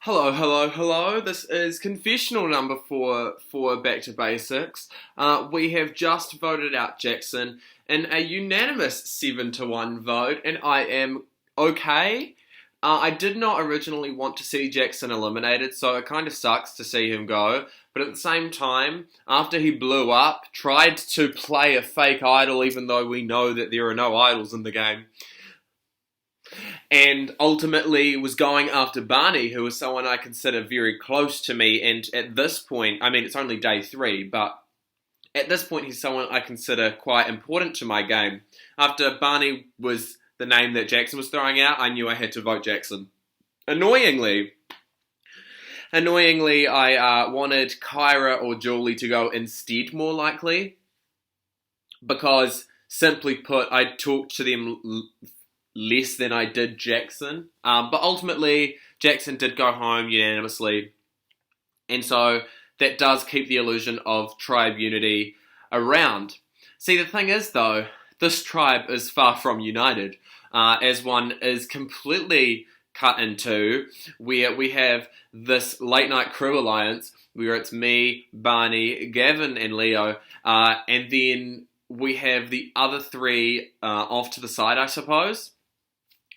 Hello, hello, hello. This is confessional number four for Back to Basics. We have just voted out Jackson in a unanimous 7-1 vote, and I am okay. I did not originally want to see Jackson eliminated, so it kind of sucks to see him go. But at the same time, after he blew up, tried to play a fake idol, even though we know that there are no idols in the game, and ultimately was going after Barney, who is someone I consider very close to me. And at this point, I mean, it's only day 3, but at this point, he's someone I consider quite important to my game. After Barney was the name that Jackson was throwing out, I knew I had to vote Jackson. Annoyingly, I wanted Kyra or Julie to go instead, more likely, because simply put, I talked to them less than I did Jackson. But ultimately, Jackson did go home unanimously. And so that does keep the illusion of tribe unity around. See, the thing is, though, this tribe is far from united, as one is completely cut in two, where we have this late night crew alliance, where it's me, Barney, Gavin, and Leo, and then we have the other 3 off to the side, I suppose.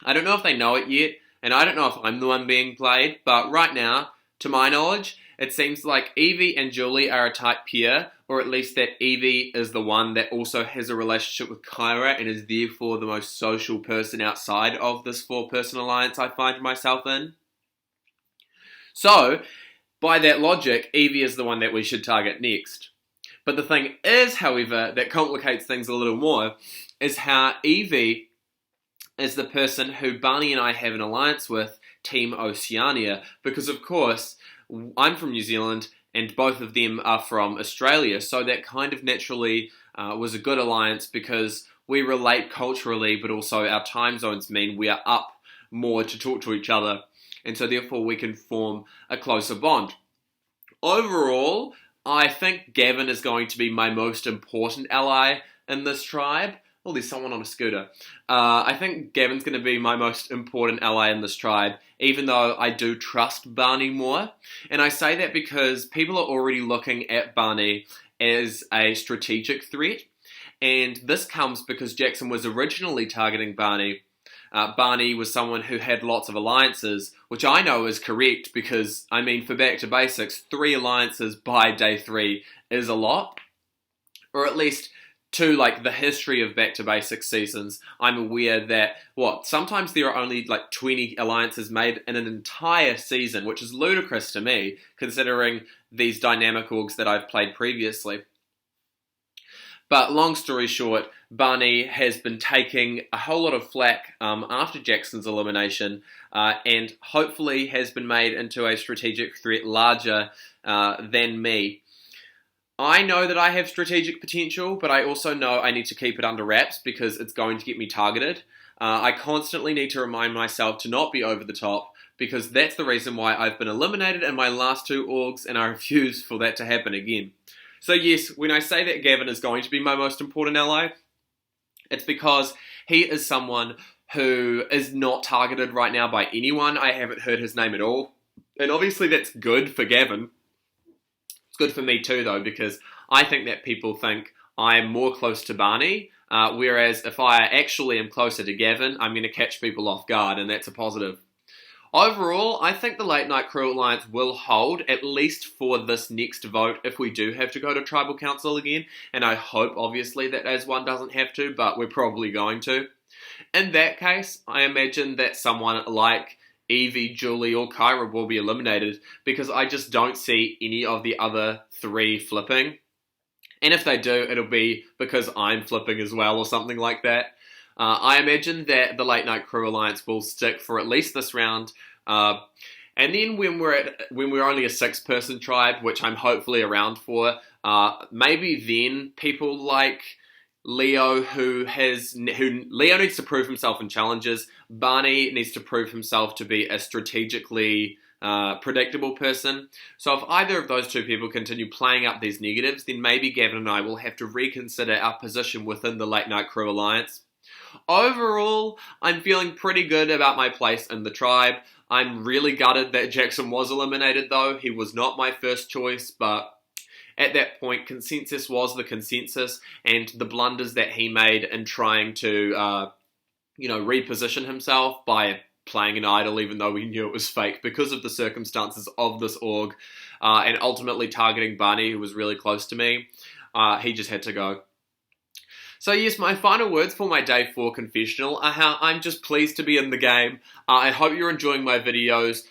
I don't know if they know it yet, and I don't know if I'm the one being played, but right now, to my knowledge, it seems like Evie and Julie are a tight pair, or at least that Evie is the one that also has a relationship with Kyra and is therefore the most social person outside of this 4-person alliance I find myself in. So, by that logic, Evie is the one that we should target next. But the thing is, however, that complicates things a little more, is how Evie is the person who Barney and I have an alliance with, Team Oceania, because of course, I'm from New Zealand and both of them are from Australia, so that kind of naturally was a good alliance because we relate culturally, but also our time zones mean we are up more to talk to each other, and so therefore we can form a closer bond. Overall, I think Gavin is going to be my most important ally in this tribe. Oh, there's someone on a scooter. I think Gavin's going to be my most important ally in this tribe, even though I do trust Barney more. And I say that because people are already looking at Barney as a strategic threat. And this comes because Jackson was originally targeting Barney. Barney was someone who had lots of alliances, which I know is correct because, I mean, for Back to Basics, 3 alliances by day 3 is a lot. Or at least to like the history of Back to Basics seasons, I'm aware that, sometimes there are only like 20 alliances made in an entire season, which is ludicrous to me, considering these dynamic orgs that I've played previously. But long story short, Barney has been taking a whole lot of flack after Jackson's elimination, and hopefully has been made into a strategic threat larger than me. I know that I have strategic potential, but I also know I need to keep it under wraps because it's going to get me targeted. I constantly need to remind myself to not be over the top because that's the reason why I've been eliminated in my last 2 orgs, and I refuse for that to happen again. So yes, when I say that Gavin is going to be my most important ally, it's because he is someone who is not targeted right now by anyone. I haven't heard his name at all. And obviously that's good for Gavin. Good for me too, though, because I think that people think I'm more close to Barney, whereas if I actually am closer to Gavin, I'm going to catch people off guard, and that's a positive. Overall, I think the Late Night Crew Alliance will hold, at least for this next vote, if we do have to go to Tribal Council again, and I hope, obviously, that as one doesn't have to, but we're probably going to. In that case, I imagine that someone like Evie, Julie, or Kyra will be eliminated because I just don't see any of the other 3 flipping. And if they do, it'll be because I'm flipping as well or something like that. I imagine that the Late Night Crew Alliance will stick for at least this round. And then when we're only a 6-person tribe, which I'm hopefully around for, maybe then people like Leo, Leo needs to prove himself in challenges. Barney needs to prove himself to be a strategically predictable person. So if either of those 2 people continue playing up these negatives, then maybe Gavin and I will have to reconsider our position within the Late Night Crew Alliance. Overall, I'm feeling pretty good about my place in the tribe. I'm really gutted that Jackson was eliminated though. He was not my first choice, but at that point, consensus was the consensus, and the blunders that he made in trying to, reposition himself by playing an idol even though we knew it was fake because of the circumstances of this org, and ultimately targeting Barney, who was really close to me, he just had to go. So yes, my final words for my day 4 confessional are how I'm just pleased to be in the game. I hope you're enjoying my videos.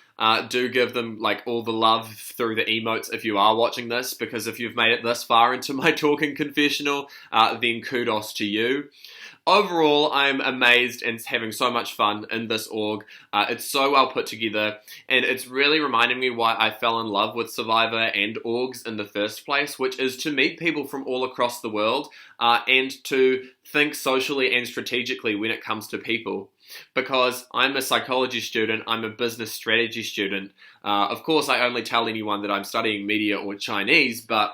Do give them all the love through the emotes if you are watching this, because if you've made it this far into my talking confessional, then kudos to you. Overall, I'm amazed and having so much fun in this org. It's so well put together, and it's really reminding me why I fell in love with Survivor and orgs in the first place, which is to meet people from all across the world and to think socially and strategically when it comes to people. Because I'm a psychology student, I'm a business strategy student. Of course, I only tell anyone that I'm studying media or Chinese, but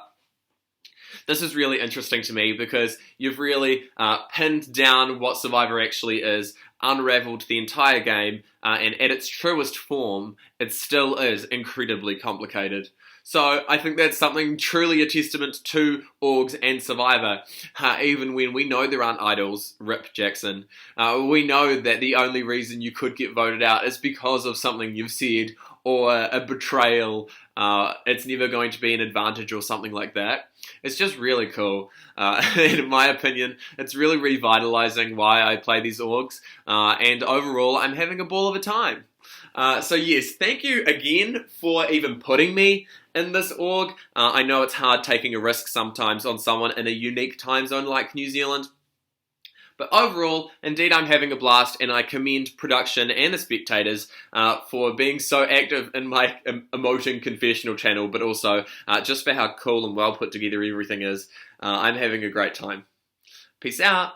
this is really interesting to me because you've really pinned down what Survivor actually is, unraveled the entire game, and at its truest form, it still is incredibly complicated. So I think that's something truly a testament to orgs and Survivor. Even when we know there aren't idols, rip Jackson, we know that the only reason you could get voted out is because of something you've said or a betrayal. It's never going to be an advantage or something like that. It's just really cool. In my opinion, it's really revitalizing why I play these orgs. And overall, I'm having a ball of a time. So yes, thank you again for even putting me in this org. I know it's hard taking a risk sometimes on someone in a unique time zone like New Zealand. But overall, indeed, I'm having a blast, and I commend production and the spectators for being so active in my emoting confessional channel, but also just for how cool and well put together everything is. I'm having a great time. Peace out.